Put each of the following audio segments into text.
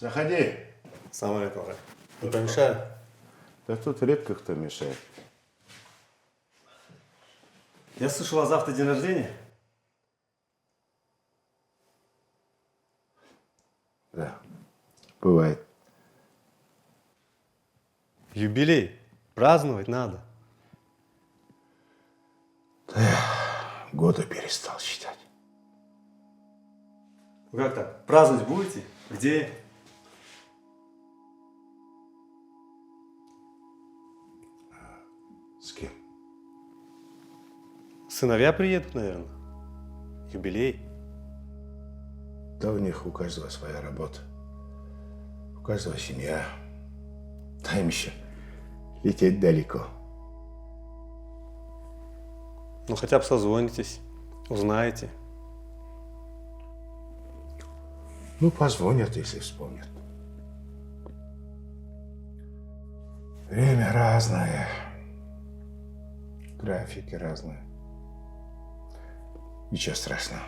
Заходи. Салам алейкум. Не помешаю? Да тут редко кто мешает. Я слышал, а завтра день рождения? Да, бывает. Юбилей. Праздновать надо. Года перестал считать. Вы как так? Праздновать будете? Где? С кем? Сыновья приедут, наверное. Юбилей. Да у них у каждого своя работа. У каждого семья. Да им еще лететь далеко. Ну, хотя бы созвонитесь, узнаете. Ну, позвонят, если вспомнят. Время разное. Графики разные. Ничего страшного.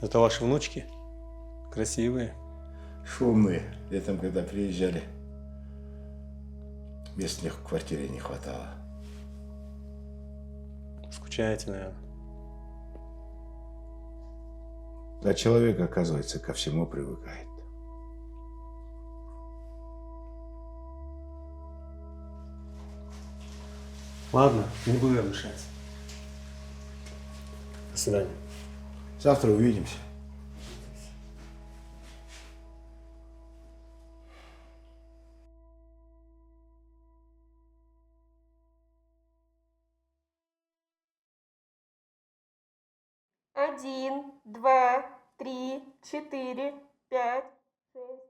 Это ваши внучки? Красивые. Шумные. Летом, когда приезжали, мест у них в квартире не хватало. Скучаете, наверное. Да человек, оказывается, ко всему привыкает. Ладно, не буду я мешать. До свидания. Завтра увидимся. Один, два, три, четыре, пять, шесть,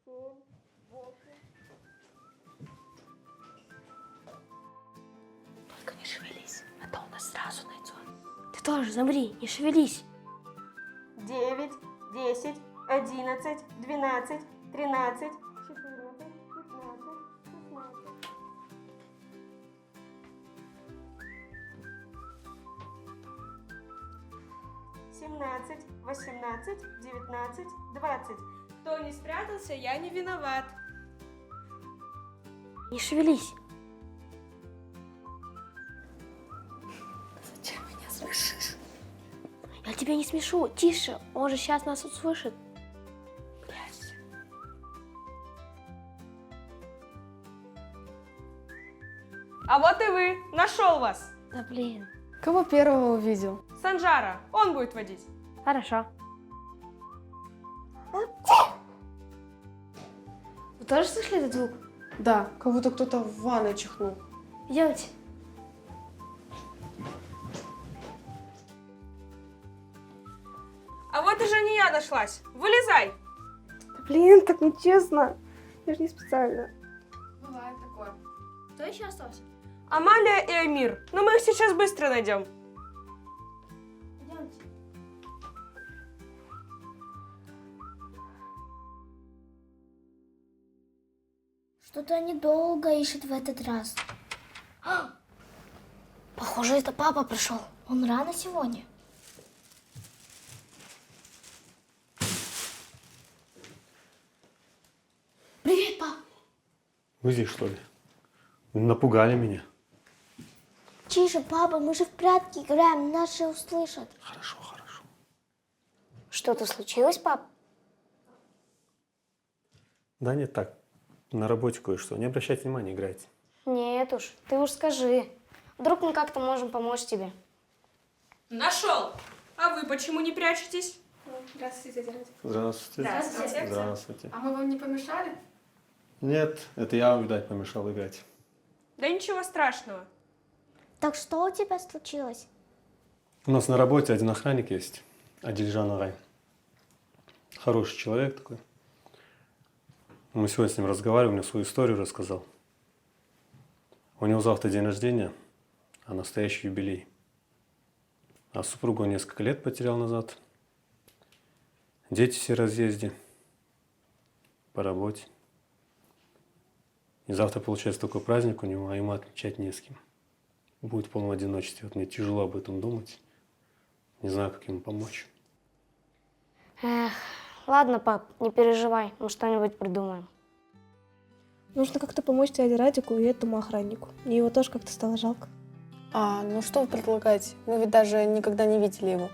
семь, восемь. Только не шевелись, а то он нас сразу найдет. Ты тоже замри, не шевелись. 9, 10, 11, 12, 13, 14, 15, 16. 17, 18, 19, 20. Кто не спрятался, я не виноват. Не шевелись. Зачем меня смешишь? Я тебя не смешу. Тише, он же сейчас нас услышит. Прячься. А вот и вы. Нашел вас. Да блин. Кого первого увидел? Санжара. Он будет водить. Хорошо. Вы тоже слышали этот звук? Да, как будто кто-то в ванной чихнул. Идемте. А вот и Жания нашлась. Вылезай. Блин, так нечестно. Я же не специально. Бывает такое. Кто еще остался? Амалия и Амир. Но мы их сейчас быстро найдем. Идемте. Что-то они долго ищут в этот раз. Похоже, это папа пришел. Он рано сегодня. Привет, пап. Вы здесь, что ли? Вы напугали меня. Тише, папа, мы же в прятки играем, нас же услышат. Хорошо, хорошо. Что-то случилось, пап? Да нет, так. На работе кое-что. Не обращайте внимания, играйте. Нет уж, ты уж скажи. Вдруг мы как-то можем помочь тебе. Нашел. А вы почему не прячетесь? Здравствуйте, тетя Радя. Здравствуйте. Здравствуйте. Здравствуйте. А мы вам не помешали? Нет, это я вам, видать, помешал играть. Да ничего страшного. Так что у тебя случилось? У нас на работе один охранник есть, Адильжан Арай. Хороший человек такой. Мы сегодня с ним разговаривали, мне свою историю рассказал. У него завтра день рождения, а настоящий юбилей. А супругу он несколько лет потерял назад. Дети все в разъезде, по работе. И завтра получается такой праздник у него, а ему отмечать не с кем. Будет в полном одиночестве. Вот мне тяжело об этом думать. Не знаю, как ему помочь. Эх, ладно, пап, не переживай, мы что-нибудь придумаем. Нужно как-то помочь дяде Радику и этому охраннику. Мне его тоже как-то стало жалко. Ну что вы предлагаете? Мы ведь даже никогда не видели его.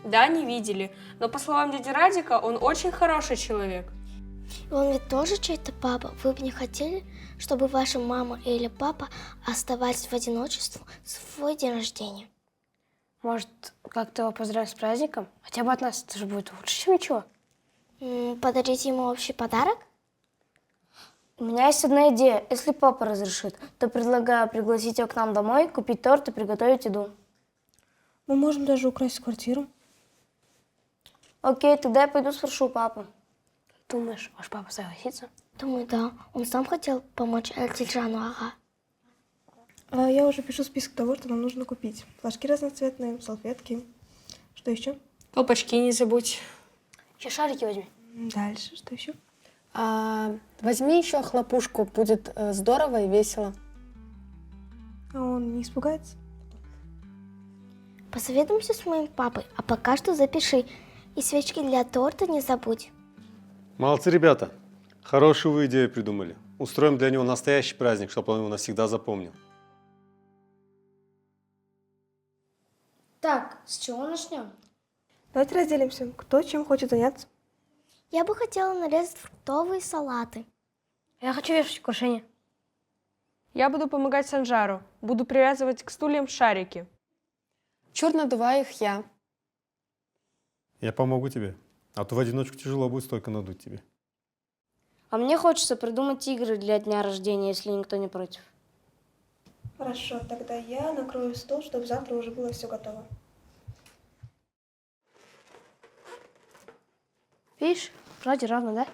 Да, не видели. Но по словам дяди Радика, он очень хороший человек. И он ведь тоже чей-то папа. Вы бы не хотели, чтобы ваша мама или папа оставались в одиночестве в свой день рождения? Может, как-то его поздравить с праздником? Хотя бы от нас, это же будет лучше, чем ничего. Подарить ему общий подарок? У меня есть одна идея. Если папа разрешит, то предлагаю пригласить его к нам домой, купить торт и приготовить еду. Мы можем даже украсть квартиру. Окей, тогда я пойду спрошу папу. Думаешь, ваш папа согласится? Думаю, да. Он сам хотел помочь Адильжану Ага. Я уже пишу список того, что нам нужно купить. Флажки разноцветные, салфетки. Что еще? Колпачки не забудь. Еще шарики возьми. Дальше, что еще? Возьми еще хлопушку, будет здорово и весело. А он не испугается? Посоветуемся с моим папой, а пока что запиши. И свечки для торта не забудь. Молодцы, ребята. Хорошую вы идею придумали. Устроим для него настоящий праздник, чтобы он его навсегда запомнил. Так, с чего начнем? Давайте разделимся, кто чем хочет заняться. Я бы хотела нарезать фруктовые салаты. Я хочу вешать украшения. Я буду помогать Санжару. Буду привязывать к стульям шарики. Чур надуваю их я. Я помогу тебе. А то в одиночку тяжело будет столько надуть тебе. А мне хочется придумать игры для дня рождения, если никто не против. Хорошо, тогда я накрою стол, чтобы завтра уже было все готово. Видишь, вроде ровно, да?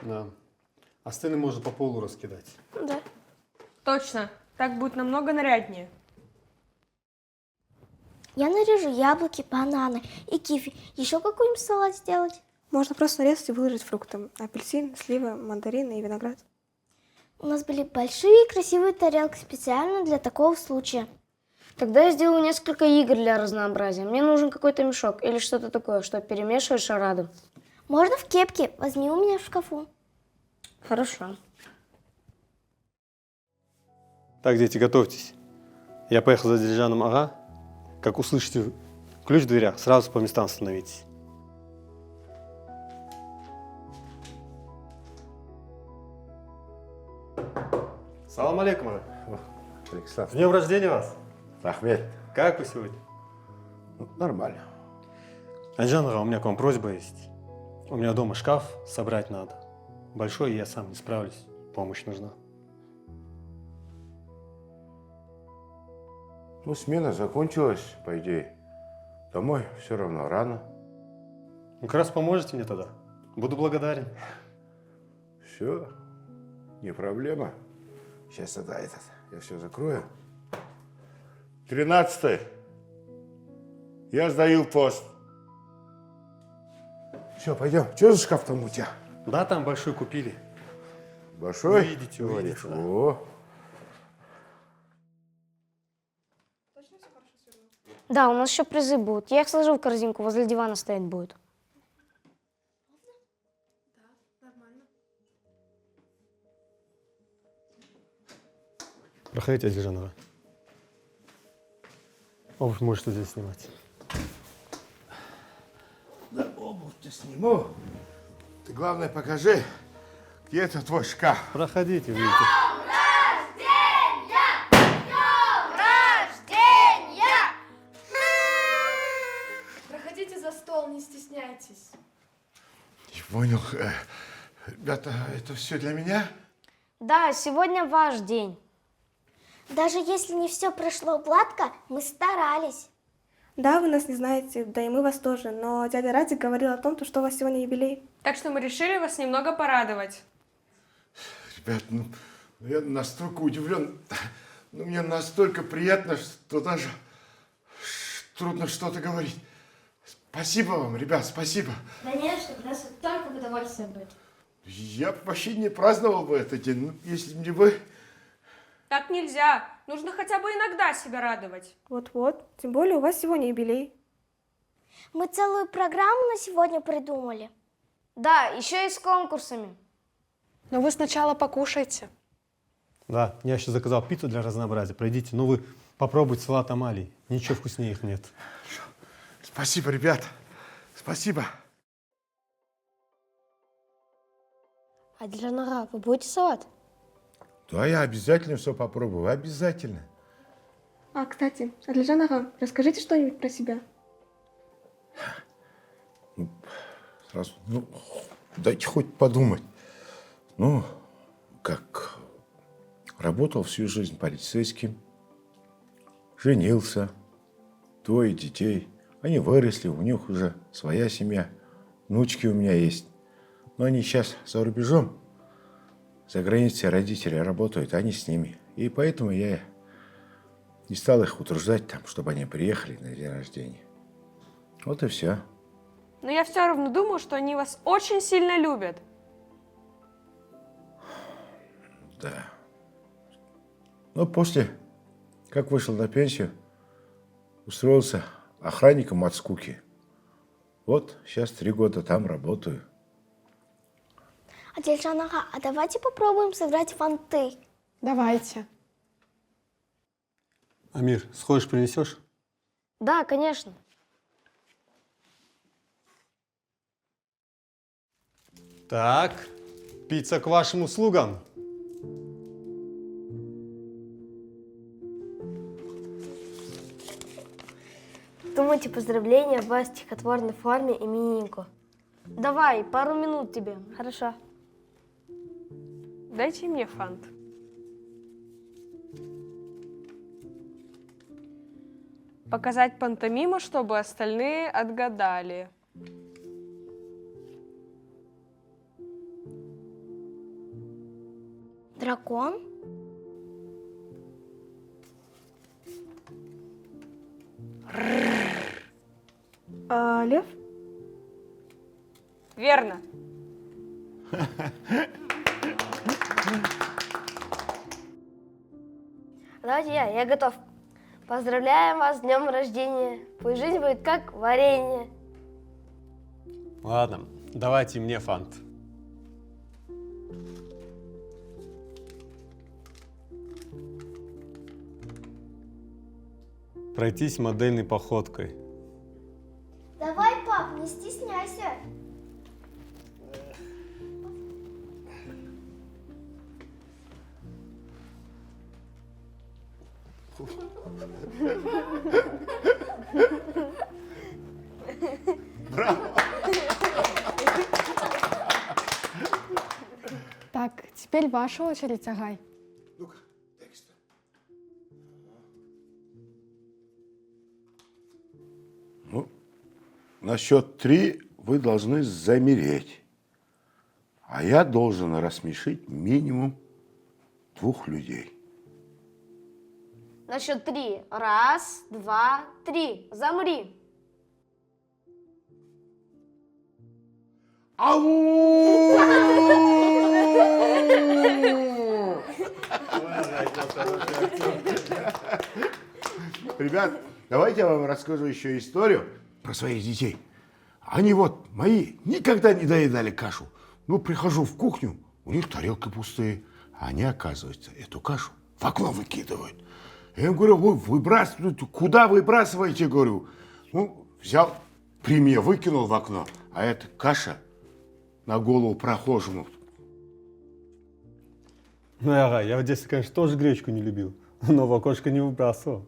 Да. А стены можно по полу раскидать. Да. Точно. Так будет намного наряднее. Я нарежу яблоки, бананы и киви. Еще какой-нибудь салат сделать? Можно просто нарезать и выложить фрукты. Апельсин, сливы, мандарины и виноград. У нас были большие красивые тарелки специально для такого случая. Тогда я сделаю несколько игр для разнообразия. Мне нужен какой-то мешок или что-то такое, что перемешивает шараду. Можно в кепке. Возьми у меня в шкафу. Хорошо. Так, дети, готовьтесь. Я поехал за Дильжаном Ага. Как услышите ключ в дверях, сразу по местам становитесь. Салам алейкум, Ага. Александр. С днем рождения вас. Ахмед. Как вы сегодня? Нормально. Дильжан Ага, у меня к вам просьба есть. У меня дома шкаф собрать надо. Большой, и я сам не справлюсь. Помощь нужна. Ну, смена закончилась, по идее. Домой все равно рано. Ну, как раз поможете мне тогда. Буду благодарен. Все, не проблема. Сейчас тогда я все закрою. 13-й. Я сдаю пост. Все, пойдем. Что за шкаф там у тебя? Да, там большой купили. Большой? Увидите, говоришь? увидите, да. О, Да, у нас еще призы будут. Я их сложу в корзинку, возле дивана стоять будет. Проходите, Дильжан Ага. Обувь можете здесь снимать. да обувь-то сниму. Ты, главное, покажи, где это твой шкаф. Проходите, видите. Проходите за стол, не стесняйтесь. Не понял. Ребята, это все для меня? Да, сегодня ваш день. Даже если не все прошло гладко, мы старались. Да, вы нас не знаете, да и мы вас тоже. Но дядя Радик говорил о том, что у вас сегодня юбилей. Так что мы решили вас немного порадовать. Ребят, ну я настолько удивлен. Ну, мне настолько приятно, что даже трудно что-то говорить. Спасибо вам, ребят, спасибо. Конечно, нас только в удовольствие будет. Я бы вообще не праздновал бы этот день, ну, если бы не вы. Так нельзя. Нужно хотя бы иногда себя радовать. Вот-вот. Тем более у вас сегодня юбилей. Мы целую программу на сегодня придумали. Да, еще и с конкурсами. Но вы сначала покушайте. Да, я еще заказал пиццу для разнообразия. Пройдите, ну вы попробуйте салат Амалии. Ничего вкуснее их нет. Спасибо, ребят. Спасибо. Адильжан, вы будете салат? Да, я обязательно все попробую. Обязательно. А, кстати, Адильжан ага, расскажите что-нибудь про себя. Сразу, дайте хоть подумать. Ну, как работал всю жизнь полицейским, женился, 2 детей. Они выросли, у них уже своя семья, внучки у меня есть. Но они сейчас за рубежом, за границей родители работают, они с ними. И поэтому я не стал их утруждать там, чтобы они приехали на день рождения. Вот и все. Но я все равно думаю, что они вас очень сильно любят. Да. Но после, как вышел на пенсию, устроился охранником от скуки. Вот сейчас 3 года там работаю. Адильжан ага, а давайте попробуем сыграть в фанты. Давайте. Амир, сходишь, принесешь? Да, конечно. Так, пицца к вашим услугам. Думайте поздравления в стихотворной форме имениннику. Давай, пару минут тебе. Хорошо. Дайте мне фант. Показать пантомиму, чтобы остальные отгадали. Дракон? А, лев? Верно. Давайте я готов. Поздравляем вас с днем рождения. Пусть жизнь будет как варенье. Ладно, давайте мне фант. Пройтись модельной походкой. Давай, пап, не стесняйся. Так, теперь ваша очередь, Агай. Ну-ка, текст. Ну, на счет 3 вы должны замереть. А я должен рассмешить минимум 2 людей. На счет 3. 1, 2, 3. Замри. Ребят, давайте я вам расскажу еще историю про своих детей. Они вот мои никогда не доедали кашу. Ну, прихожу в кухню, у них тарелки пустые. А они, оказывается, эту кашу в окно выкидывают. Я им говорю, вы выбрасываете, куда выбрасываете, говорю. Ну, взял, при мне выкинул в окно, а эта каша на голову прохожему. Ну, ага, я в детстве, конечно, тоже гречку не любил, но в окошко не выбрасывал.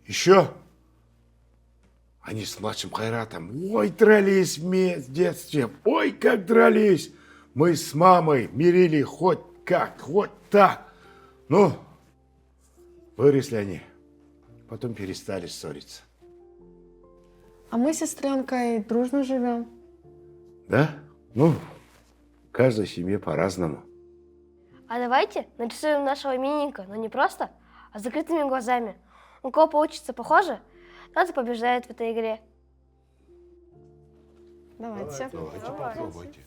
Еще они с младшим Хайратом, ой, дрались в детстве, ой, как дрались. Мы с мамой мирили хоть как, хоть так. Ну, выросли они, потом перестали ссориться. А мы с сестренкой дружно живем. Да? Ну, в каждой семье по-разному. А давайте нарисуем нашего именинника, но не просто, а с закрытыми глазами. У кого получится похоже, тот и побеждает в этой игре. Давайте. Давайте попробуйте.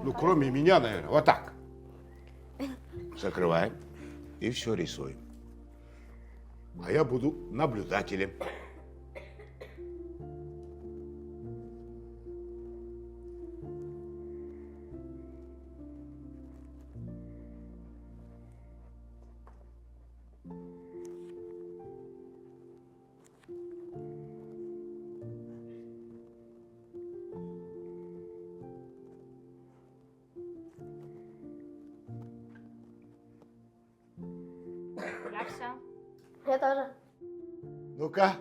Ну, кроме меня, наверное, вот так. Закрываем и все рисуем. А я буду наблюдателем. Все. Я тоже. Ну-ка,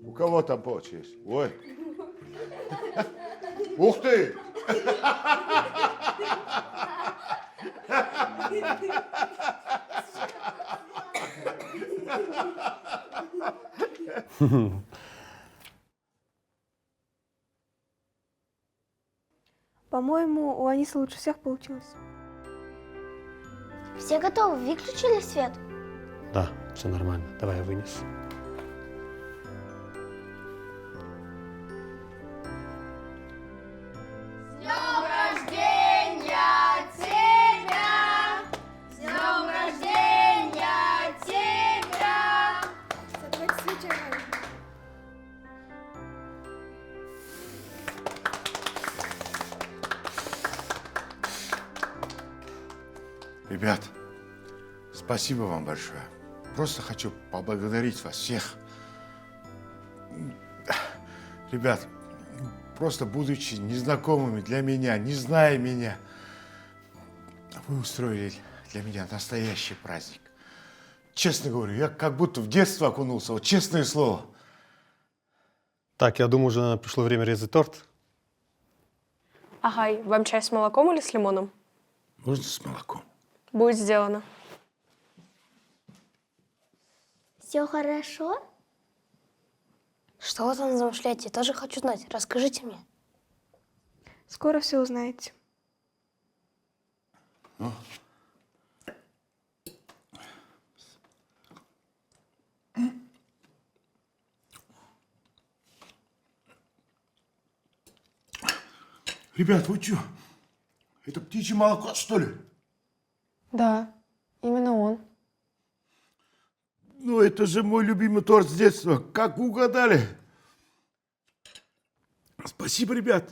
у кого там получилось? Ой. Ух ты! По-моему, у Анисы лучше всех получилось. Все готовы? Выключили свет? Да, все нормально. Давай я вынесу. Ребят, спасибо вам большое. Просто хочу поблагодарить вас всех. Ребят, просто будучи незнакомыми для меня, не зная меня, вы устроили для меня настоящий праздник. Честно говорю, я как будто в детство окунулся, вот честное слово. Так, я думаю, уже пришло время резать торт. Агай, вам чай с молоком или с лимоном? Можно с молоком? Будет сделано. Все хорошо? Что вы там замышляете? Я тоже хочу знать. Расскажите мне. Скоро все узнаете. Ребят, вы что? Это птичье молоко, что ли? Да, именно он. Ну, это же мой любимый торт с детства. Как вы угадали? Спасибо, ребят.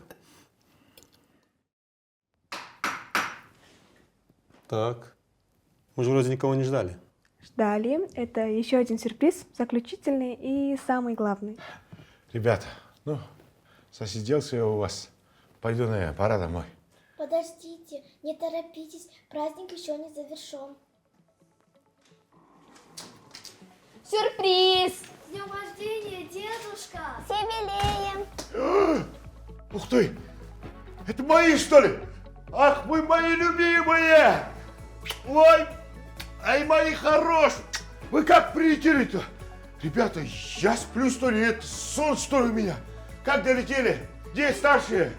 Так, мы же вроде никого не ждали. Ждали. Это еще один сюрприз, заключительный и самый главный. Ребята, ну, засиделся я у вас. Пойду, наверное, пора домой. Подождите, не торопитесь, праздник еще не завершен. Сюрприз! С днем рождения, дедушка! С юбилеем! Ух ты! Это мои, что ли? Ах, вы мои любимые! Ой, ай, мои хорошие! Вы как прилетели-то? Ребята, я сплю, что ли? Это сон, что ли, у меня? Как долетели? Где старшие?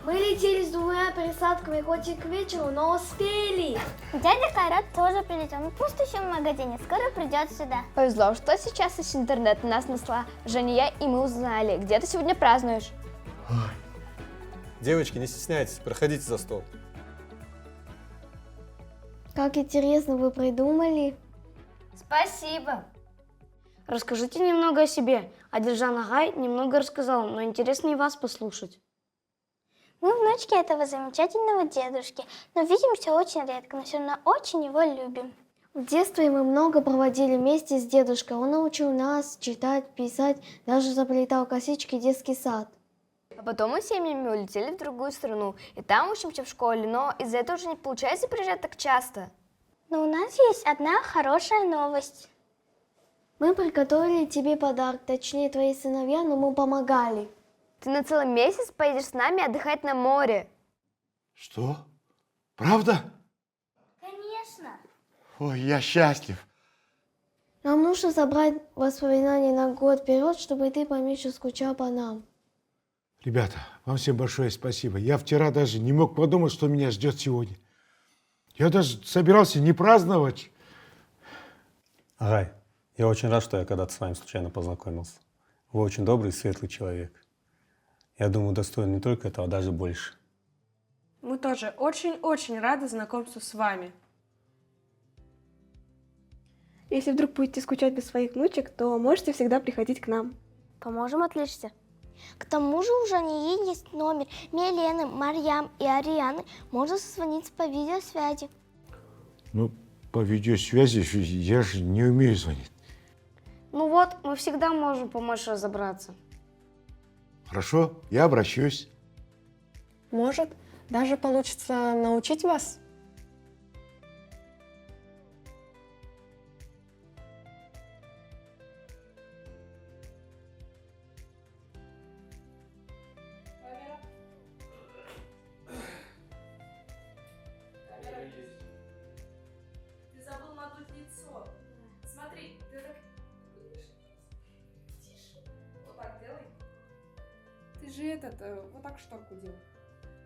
Мы летели с двумя пересадками хоть и к вечеру, но успели. Дядя Кайрат тоже прилетел, ну просто еще в магазине, скоро придет сюда. Повезло, что сейчас из интернета нас нашла Женя, и мы узнали, где ты сегодня празднуешь. Девочки, не стесняйтесь, проходите за стол. Как интересно вы придумали. Спасибо. Расскажите немного о себе. Адельжан Агай немного рассказал, но интересно и вас послушать. Мы внучки этого замечательного дедушки, но видимся очень редко, но все равно очень его любим. В детстве мы много проводили вместе с дедушкой. Он научил нас читать, писать, даже заплетал косички в детский сад. А потом мы с семьями улетели в другую страну, и там учимся в школе, но из-за этого уже не получается приезжать так часто. Но у нас есть одна хорошая новость. Мы приготовили тебе подарок, точнее твои сыновья, но мы помогали. Ты на целый месяц поедешь с нами отдыхать на море. Что? Правда? Конечно. Ой, я счастлив. Нам нужно собрать воспоминания на год вперед, чтобы ты поменьше скучал по нам. Ребята, вам всем большое спасибо. Я вчера даже не мог подумать, что меня ждет сегодня. Я даже собирался не праздновать. Агай, я очень рад, что я когда-то с вами случайно познакомился. Вы очень добрый и светлый человек. Я думаю, достоин не только этого, а даже больше. Мы тоже очень-очень рады знакомству с вами. Если вдруг будете скучать без своих внучек, то можете всегда приходить к нам. Поможем отвлечься? К тому же у Жании есть номер Милены, Марьям и Арианы. Можно созвониться по видеосвязи. Ну, по видеосвязи я же не умею звонить. Ну вот, мы всегда можем помочь разобраться. Хорошо, я обращусь. Может, даже получится научить вас? Ты же вот так шторку делал.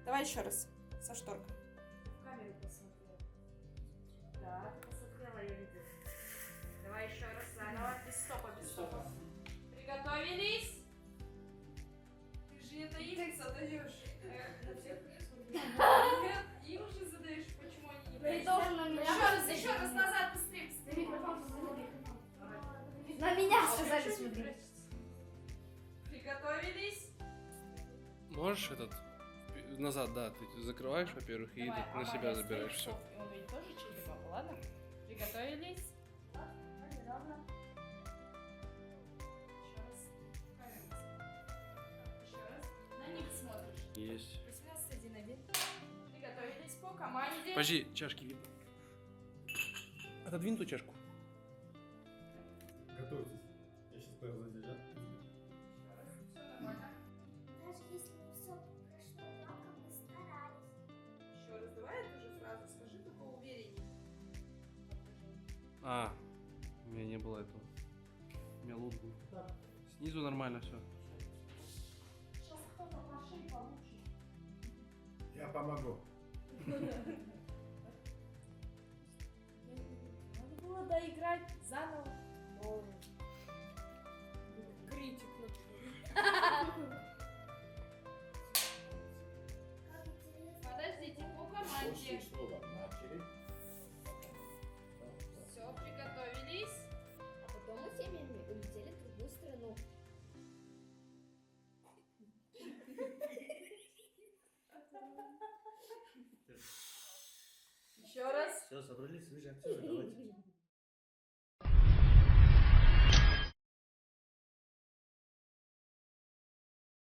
Давай еще раз. Со шторкой. В камеру посмотрела. Да, ты посмотрела, я видела. Давай еще раз заново. Без стопа, без стопа. Приготовились? Ты же это им задаешь. На всех нет, им же задаешь, почему они не Ты должен на меня Еще раз, назад, быстрее, быстрее. На меня сказали смотреть. Приготовились? Можешь назад, да, ты закрываешь, во-первых, и Давай, на себя Амалия, забираешь все. стоп. Он ведь тоже через папу, ладно? Приготовились? Еще раз. Еще раз. На них смотришь. Есть. 18:1:1. Приготовились по команде. Подожди, чашки видно. Отодвинь ту чашку. Готовьтесь. Я сейчас пойду задержать. Все нормально. Даже если не все прошло гладко, мы старались. Еще раз, давай эту же фразу скажи, только увереннее. У меня не было этого. У меня лут был. Снизу нормально все. Сейчас кто-то по шее получит. Я помогу. Надо было доиграть заново. Критик. Подождите, по команде. Все, приготовились. А потом мы семьями улетели в другую страну. Еще раз. Все, собрались, вы же актеры, давайте.